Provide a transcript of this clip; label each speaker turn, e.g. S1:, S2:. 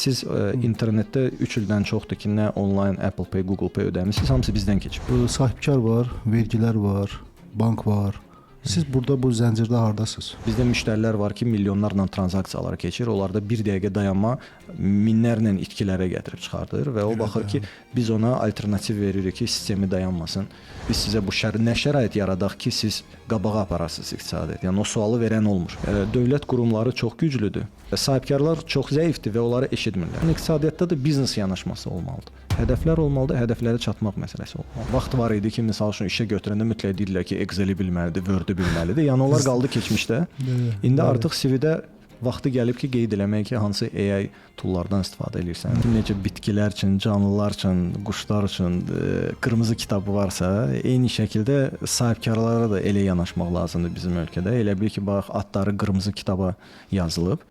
S1: Siz internetdə 3 ildən çoxdur ki, nə onlayn Apple Pay, Google Pay ödəmisiniz, hamısı bizdən keçib.
S2: Sahibkar var, vergilər var, bank var. Siz burada bu zəncirdə hardasınız?
S1: Bizdə müştərilər var ki, milyonlarla tranzaksiyalar keçir. Onlarda bir dəqiqə dayanma minlərlə itkilərə gətirib çıxardır və o baxır ki, biz ona alternativ veririk ki, sistemi dayanmasın. Biz sizə bu nə şərait yaradaq ki, siz qabağa aparasınız iqtisadiyyat. Yəni o sualı verən olmur. Dövlət qurumları çox güclüdür. Sahibkarlar çox zəifdir və onları eşitmirlər. İqtisadiyyatda da biznes yanaşması olmalıdır. Hədəflər olmalıdır, hədəflərə çatmaq məsələsi olmalıdır. Vaxt var idi ki, məsəl üçün işə götürəndə mütləq deyirlər ki, Excel-i bilməlidir, Word-ü bilməlidir. Yəni onlar qaldı keçmişdə. İndi artıq CV-də vaxtı gəlib ki, qeyd eləmək ki, hansı AI toollardan istifadə edirsən. Necə bitkilər üçün, canlılar üçün, quşlar üçün qırmızı kitabı varsa, eyni şəkildə sahibkarlara da elə yanaşmaq lazımdır bizim ölkədə. Elə bil ki, bax, adları qırmızı kitaba yazılıb.